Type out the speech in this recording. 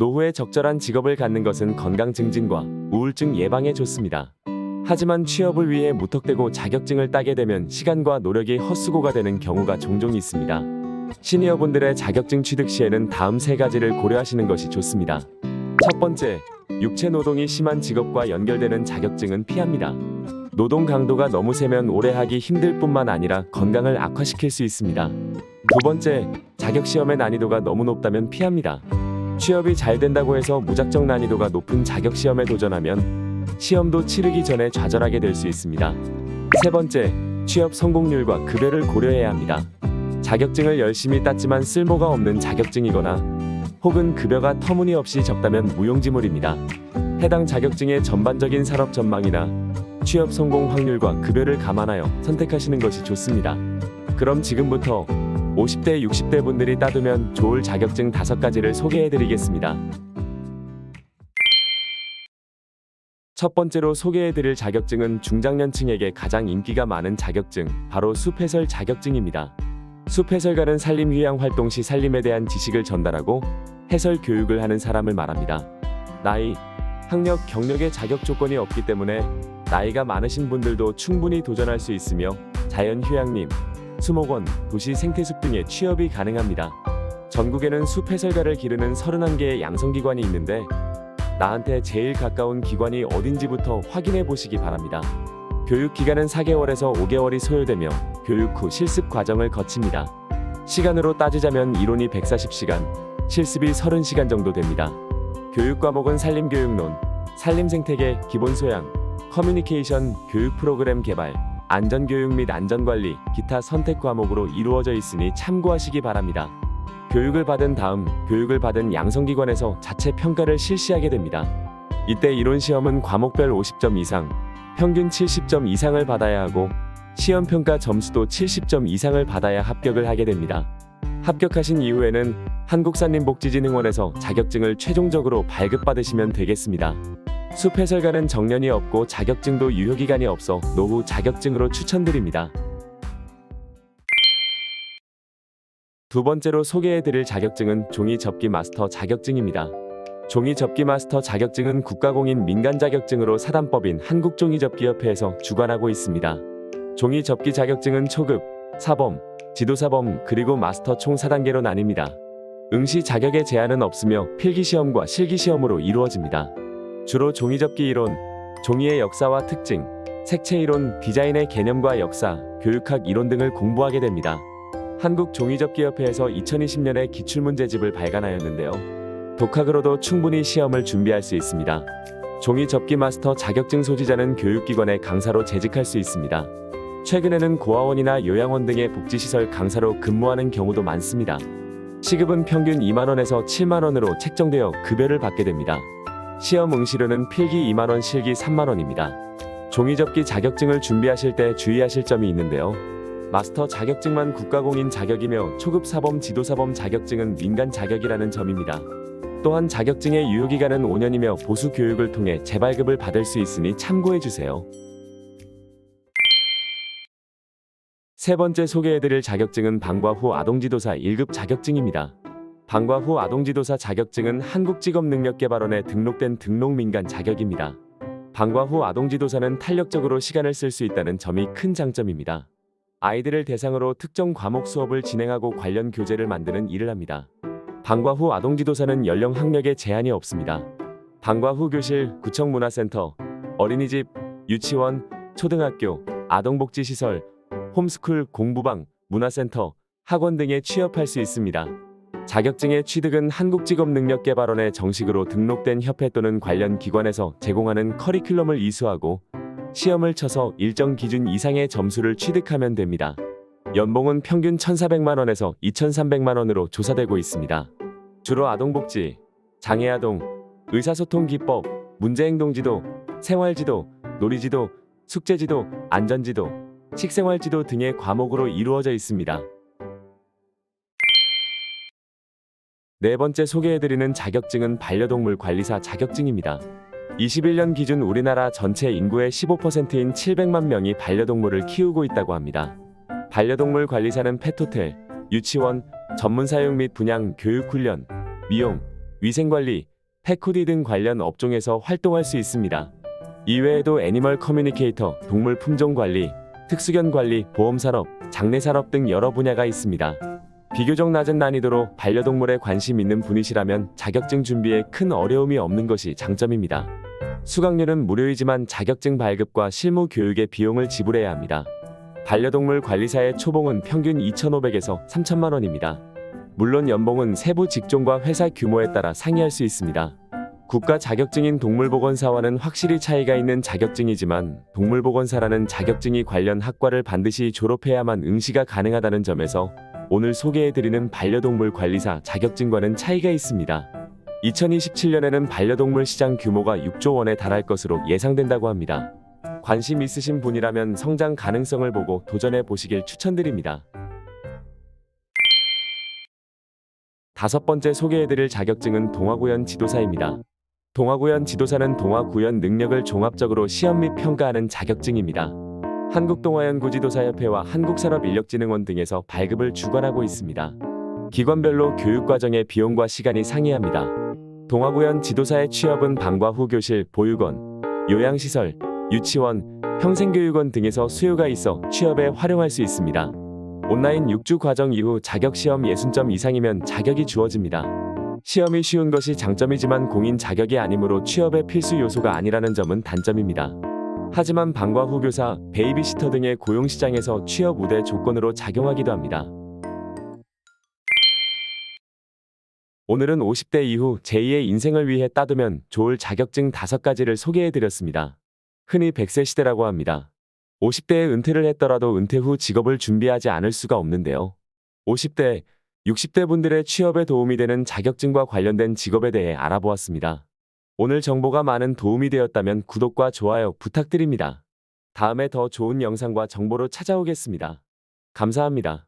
노후에 적절한 직업을 갖는 것은 건강 증진과 우울증 예방에 좋습니다. 하지만 취업을 위해 무턱대고 자격증을 따게 되면 시간과 노력이 헛수고가 되는 경우가 종종 있습니다. 시니어분들의 자격증 취득 시에는 다음 세 가지를 고려하시는 것이 좋습니다. 첫 번째, 육체 노동이 심한 직업과 연결되는 자격증은 피합니다. 노동 강도가 너무 세면 오래 하기 힘들 뿐만 아니라 건강을 악화시킬 수 있습니다. 두 번째, 자격시험의 난이도가 너무 높다면 피합니다. 취업이 잘 된다고 해서 무작정 난이도가 높은 자격시험에 도전하면 시험도 치르기 전에 좌절하게 될 수 있습니다. 세 번째, 취업 성공률과 급여를 고려해야 합니다. 자격증을 열심히 땄지만 쓸모가 없는 자격증이거나 혹은 급여가 터무니없이 적다면 무용지물입니다. 해당 자격증의 전반적인 산업 전망이나 취업 성공 확률과 급여를 감안하여 선택하시는 것이 좋습니다. 그럼 지금부터 50대, 60대 분들이 따두면 좋을 자격증 5가지를 소개해드리겠습니다. 첫 번째로 소개해드릴 자격증은 중장년층에게 가장 인기가 많은 자격증, 바로 숲해설 자격증입니다. 숲해설가는 산림휴양 활동 시 산림에 대한 지식을 전달하고 해설 교육을 하는 사람을 말합니다. 나이, 학력, 경력의 자격 조건이 없기 때문에 나이가 많으신 분들도 충분히 도전할 수 있으며 자연휴양림, 수목원, 도시 생태숲 등의 취업이 가능합니다. 전국에는 숲 해설가를 기르는 31개의 양성기관이 있는데 나한테 제일 가까운 기관이 어딘지부터 확인해 보시기 바랍니다. 교육기간은 4개월에서 5개월이 소요되며 교육 후 실습 과정을 거칩니다. 시간으로 따지자면 이론이 140시간, 실습이 30시간 정도 됩니다. 교육 과목은 산림교육론, 산림생태계, 기본소양, 커뮤니케이션, 교육 프로그램 개발, 안전교육 및 안전관리, 기타 선택 과목으로 이루어져 있으니 참고하시기 바랍니다. 교육을 받은 다음 교육을 받은 양성기관에서 자체 평가를 실시하게 됩니다. 이때 이론시험은 과목별 50점 이상, 평균 70점 이상을 받아야 하고 시험평가 점수도 70점 이상을 받아야 합격을 하게 됩니다. 합격하신 이후에는 한국산림복지진흥원에서 자격증을 최종적으로 발급받으시면 되겠습니다. 숲 해설가는 정년이 없고 자격증도 유효기간이 없어 노후 자격증으로 추천드립니다. 두 번째로 소개해드릴 자격증은 종이접기 마스터 자격증입니다. 종이접기 마스터 자격증은 국가공인 민간 자격증으로 사단법인 한국종이접기협회에서 주관하고 있습니다. 종이접기 자격증은 초급, 사범, 지도사범 그리고 마스터 총 4단계로 나뉩니다. 응시 자격에 제한은 없으며 필기시험과 실기시험으로 이루어집니다. 주로 종이접기 이론, 종이의 역사와 특징, 색채 이론, 디자인의 개념과 역사, 교육학 이론 등을 공부하게 됩니다. 한국종이접기협회에서 2020년에 기출문제집을 발간하였는데요. 독학으로도 충분히 시험을 준비할 수 있습니다. 종이접기 마스터 자격증 소지자는 교육기관의 강사로 재직할 수 있습니다. 최근에는 고아원이나 요양원 등의 복지시설 강사로 근무하는 경우도 많습니다. 시급은 평균 2만원에서 7만원으로 책정되어 급여를 받게 됩니다. 시험 응시료는 필기 2만원, 실기 3만원입니다. 종이접기 자격증을 준비하실 때 주의하실 점이 있는데요. 마스터 자격증만 국가공인 자격이며 초급 사범, 지도사범 자격증은 민간 자격이라는 점입니다. 또한 자격증의 유효기간은 5년이며 보수 교육을 통해 재발급을 받을 수 있으니 참고해주세요. 세 번째 소개해드릴 자격증은 방과 후 아동지도사 1급 자격증입니다. 방과 후 아동지도사 자격증은 한국직업능력개발원에 등록된 등록민간 자격입니다. 방과 후 아동지도사는 탄력적으로 시간을 쓸 수 있다는 점이 큰 장점입니다. 아이들을 대상으로 특정 과목 수업을 진행하고 관련 교재를 만드는 일을 합니다. 방과 후 아동지도사는 연령 학력에 제한이 없습니다. 방과 후 교실, 구청 문화센터, 어린이집, 유치원, 초등학교, 아동복지시설, 홈스쿨, 공부방, 문화센터, 학원 등에 취업할 수 있습니다. 자격증의 취득은 한국직업능력개발원에 정식으로 등록된 협회 또는 관련 기관에서 제공하는 커리큘럼을 이수하고 시험을 쳐서 일정 기준 이상의 점수를 취득하면 됩니다. 연봉은 평균 1,400만원에서 2,300만원으로 조사되고 있습니다. 주로 아동복지, 장애아동, 의사소통 기법, 문제행동지도, 생활지도, 놀이지도, 숙제지도, 안전지도, 식생활지도 등의 과목으로 이루어져 있습니다. 네 번째 소개해드리는 자격증은 반려동물 관리사 자격증입니다. 21년 기준 우리나라 전체 인구의 15%인 700만 명이 반려동물을 키우고 있다고 합니다. 반려동물 관리사는 펫호텔, 유치원, 전문사육 및 분양, 교육훈련, 미용, 위생관리, 펫푸드 등 관련 업종에서 활동할 수 있습니다. 이외에도 애니멀 커뮤니케이터, 동물 품종 관리, 특수견 관리, 보험산업, 장례산업 등 여러 분야가 있습니다. 비교적 낮은 난이도로 반려동물에 관심 있는 분이시라면 자격증 준비에 큰 어려움이 없는 것이 장점입니다. 수강료는 무료이지만 자격증 발급과 실무 교육의 비용을 지불해야 합니다. 반려동물 관리사의 초봉은 평균 2,500에서 3,000만 원입니다. 물론 연봉은 세부 직종과 회사 규모에 따라 상이할 수 있습니다. 국가 자격증인 동물보건사와는 확실히 차이가 있는 자격증이지만 동물보건사라는 자격증이 관련 학과를 반드시 졸업해야만 응시가 가능하다는 점에서 오늘 소개해드리는 반려동물 관리사 자격증과는 차이가 있습니다. 2027년에는 반려동물 시장 규모가 6조 원에 달할 것으로 예상된다고 합니다. 관심 있으신 분이라면 성장 가능성을 보고 도전해 보시길 추천드립니다. 다섯 번째 소개해드릴 자격증은 동화구연 지도사입니다. 동화구연 지도사는 동화구연 능력을 종합적으로 시험 및 평가하는 자격증입니다. 한국동화연구지도사협회와 한국산업인력진흥원 등에서 발급을 주관하고 있습니다. 기관별로 교육과정의 비용과 시간이 상이합니다. 동화구연 지도사의 취업은 방과 후 교실, 보육원, 요양시설, 유치원, 평생교육원 등에서 수요가 있어 취업에 활용할 수 있습니다. 온라인 6주 과정 이후 자격시험 60점 이상이면 자격이 주어집니다. 시험이 쉬운 것이 장점이지만 공인 자격이 아니므로 취업의 필수 요소가 아니라는 점은 단점입니다. 하지만 방과 후 교사, 베이비시터 등의 고용시장에서 취업 우대 조건으로 작용하기도 합니다. 오늘은 50대 이후 제2의 인생을 위해 따두면 좋을 자격증 5가지를 소개해드렸습니다. 흔히 100세 시대라고 합니다. 50대에 은퇴를 했더라도 은퇴 후 직업을 준비하지 않을 수가 없는데요. 50대, 60대 분들의 취업에 도움이 되는 자격증과 관련된 직업에 대해 알아보았습니다. 오늘 정보가 많은 도움이 되었다면 구독과 좋아요 부탁드립니다. 다음에 더 좋은 영상과 정보로 찾아오겠습니다. 감사합니다.